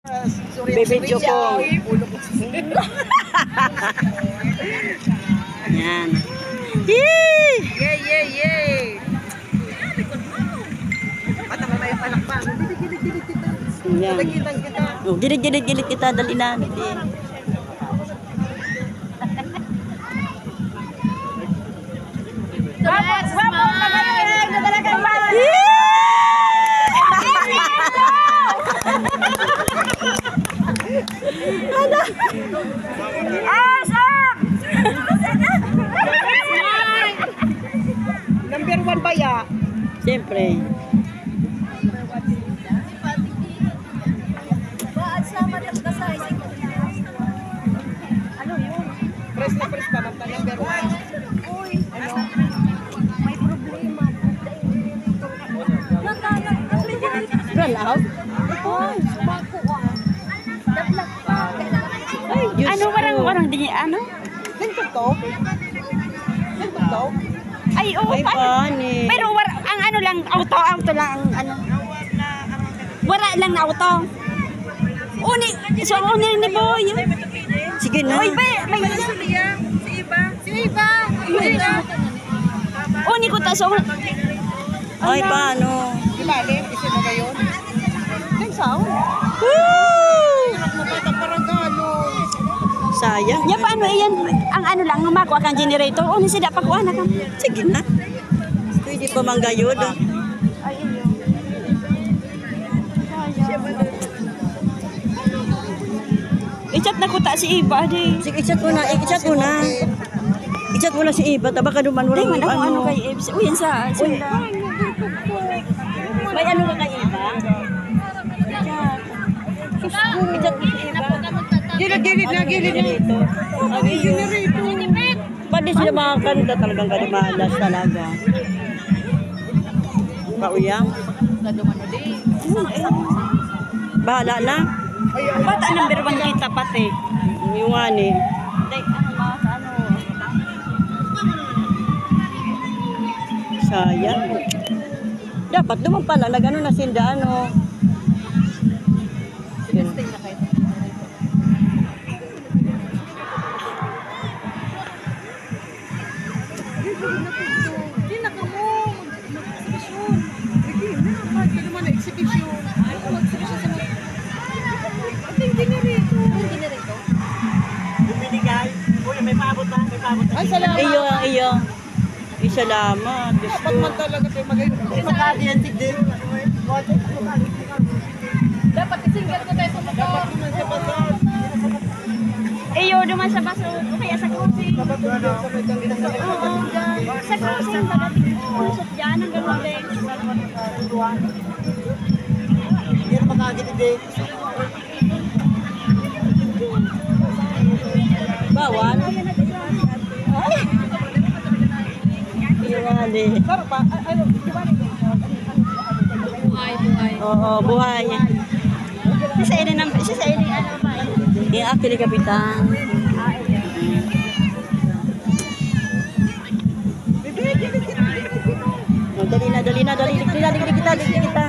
Baby Choco. Yan. Yee! Yay! Mata mo may palakpan. Yan. Gilid kita. Oh, gilid kita, dali na. Number 1 ba ya? Siyempre. Ano yun? Press na press pa ng number 1. Uy, ano? May problema. Roll out. Ano warang di ano? Ganito to? Ganito to? Ay, oo. Ay, pani. Pero ang ano lang, auto lang, ang ano. Wala lang na auto. Uni ni Boy. Sige na. Uy, may Si Iba. uni ko ta so. Ay, paano? Di ba, Alin? Isi mo ngayon? Ang sound. Parang galo. Sayang. Ya paano iyan? Ang ano lang, makuha kang generator. Uni sida pagkuha na ka. Sige na. Pwede pa manggayod. Ay, iyo. I-chat na ko ta si Iba di. Sige, i-chat mo na. I-chat mo na. I-chat mo na si Iba. Taba ka duman. Di man Walang ako ano ano. kay Iba. Uy, yan sa sunda. May ano ka kay Iba? I-chat mo si Iba. Gilid na. Ang generator. Pwede sila makakanta talagang kalimalas talaga. Kauyang. Bahala na. Bata number 1 kita pati. Yung ani. Like, ano. Sayang. Dapat naman pala na gano'n na sinda ano. Hindi na ka mo. Mag-exhibition. Hindi na. Pwede naman na exhibition. Mag-exhibition sa mga. Ito yung generator. Binigay. Uy, may paabot ba? May paabot. Ay, salamat. Iyo. Ay, salamat. Diyos Dapat ko. man talaga tayo mag-ayun. Makadiyantig din. Dapat isinggan ko tayo sa motor. Dapat naman sa motor. Iyo duman sa baso. Kaya sa cruising. Dapat naman sa motor. Oo, sa cruising talaga. Lusot dyan ang gano'n din. Hindi na makadiyantig. Bawal. Iwali. Sarap pa. Ano? Oo, buhay. Sa ini ano ba? Yung akili kapitan. Oh, dali na. Dali kita.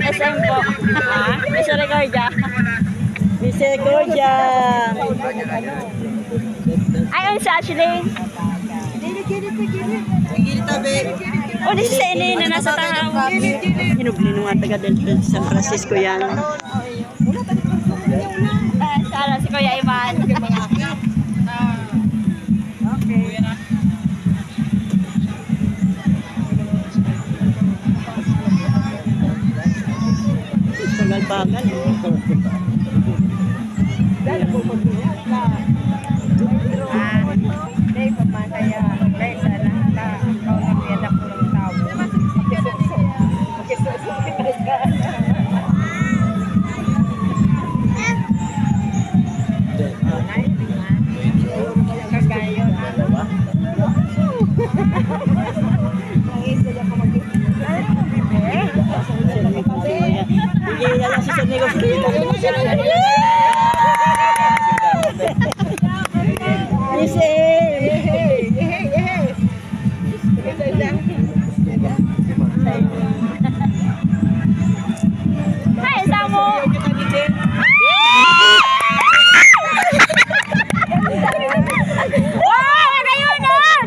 SM po. Mr. Recordia. Misericordia. Ayun si Ashley. O, di si Sene na nasa tahaw. Hinubli nung taga del San Francisco yan. Sala si Kuya Ivan. Bagal-bagal. Dahil po mag-ingat ka. Dahil pa man kaya. Dahil sana ka. Ikaw na piyanak ko ng tao. Makisuso. Ay, samo. Wow, magayunan!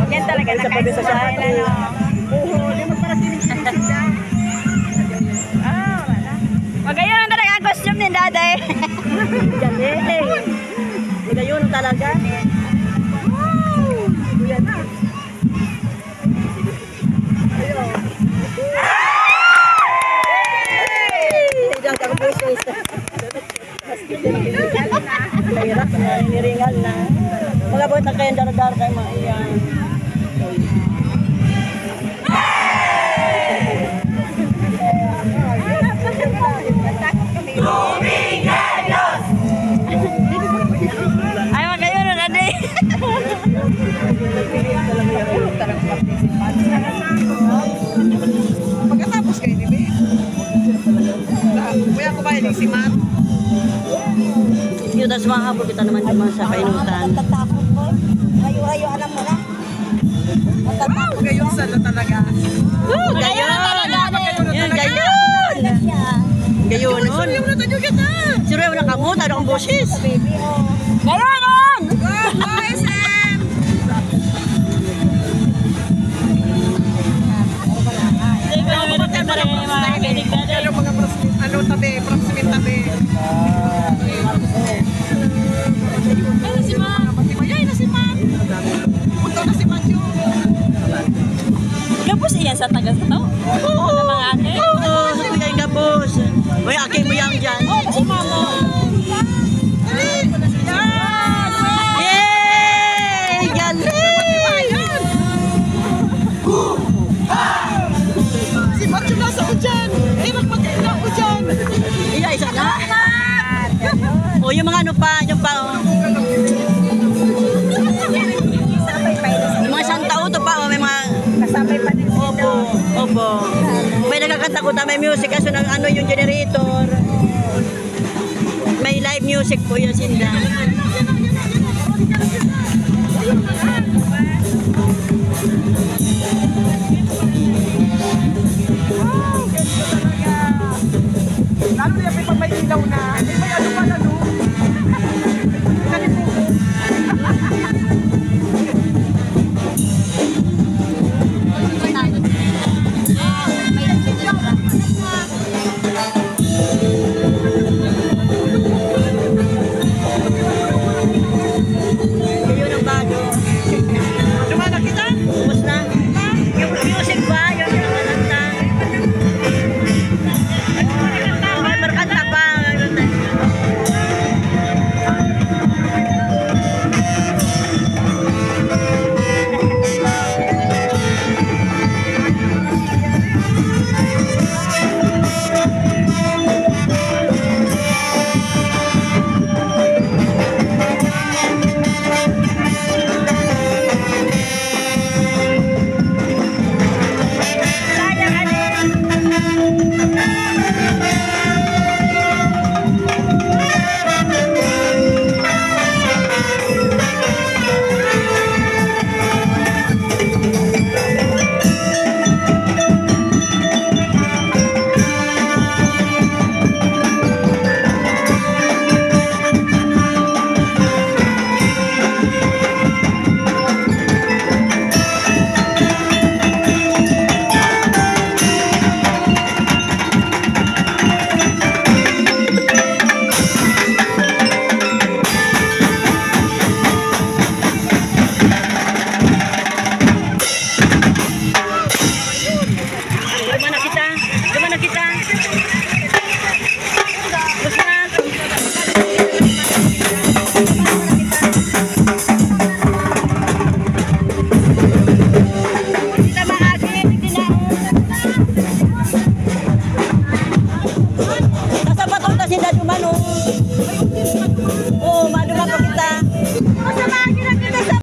Yan talaga na kahit sa bahay na, magayon ang talaga ang costume ni Daday. Magayon talaga. Mahirap na, niringal na. Mga buhat na kayong daradar kayo mga iyan. Ay, magayon na Daday. Pagkatapos kayo ni Be. Kuya ko ba yung si Matt? Yung tas mga hapon kita naman naman sa kainutan. Ayo, alam mo na. Magayon sana talaga. Gayon! Yan, gayon! Gayon nun. Yung natanyo kita. Siro yung nakamot, ano kong boses? Gayon! Go, SM! Ano mga tabi, proximate tabi. Ay, si Ma. Ay, na si Ma. Punta na si Macho. Gapos iyan sa taga sa to? Oo, mga ate? Oo, sabi kayo gabos. Uy, akin mo yan dyan. Si Mamo. Yay! Galing! Si Macho nasa ujan. Eh, magpagkita ujan. Iya, isa na. O, yung mga ano pa, yung pa, oh. Yung mga isang tao to pa, oh, may mga... Kasabay pa din Opo, opo. May nagkakanta ko may music kaso ng ano yung generator. May live music po yun, Sinda.